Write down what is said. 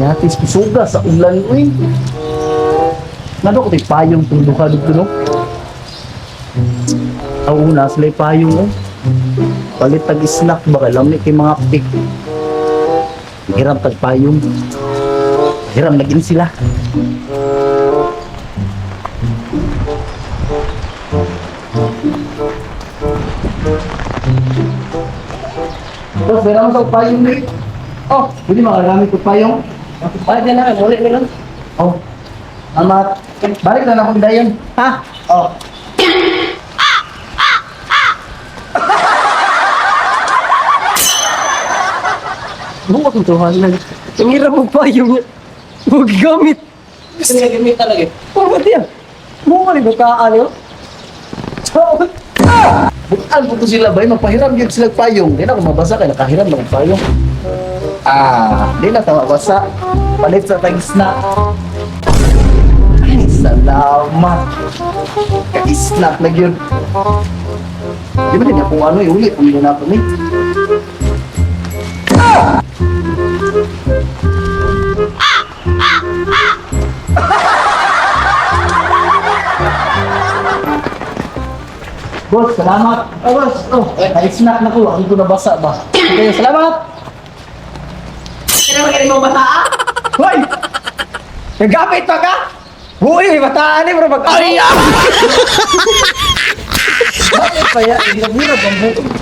Yatis kusuga sa ulan uy. Nado ko tay payong tunduka dito no. Ang una sila payong oh. Palit tag snack ba alam ni kay mga pig. Hiram tag payong. Hiram lagi sila. Boss, meron mo tag payong ni. Oh, pwede makagamit ko payong. Balik na lang, ulit na lang. Oh. Amat, balik na akong dayon. Ha? Oh. Buka kong tuhan lang. Ang hirap mo pa yung huwag gamit. Gusto nga gamit talaga eh. Oh, ba't yan? Buka rin bukaan yun. Bukan po to sila ba? Magpahiram yun sila payong. Di na ako mabasa kaya nakahiram na akong payong. Di na tama basa. Palit sa tag snack. Ay, salamat. Ka-snack na yun. Di ba din ako ano ulit? Ang na ako ni. Boss, salamat. Oh, boss. Oh, ka-snack na ko. Hindi ko nabasa ba? Okay, salamat. Kaya magaling mo bataan? Hoy! Nagapit pa ka? Uy, may bataan eh, bro. Ay! Bakit kaya? Hirap-hirap ang buo.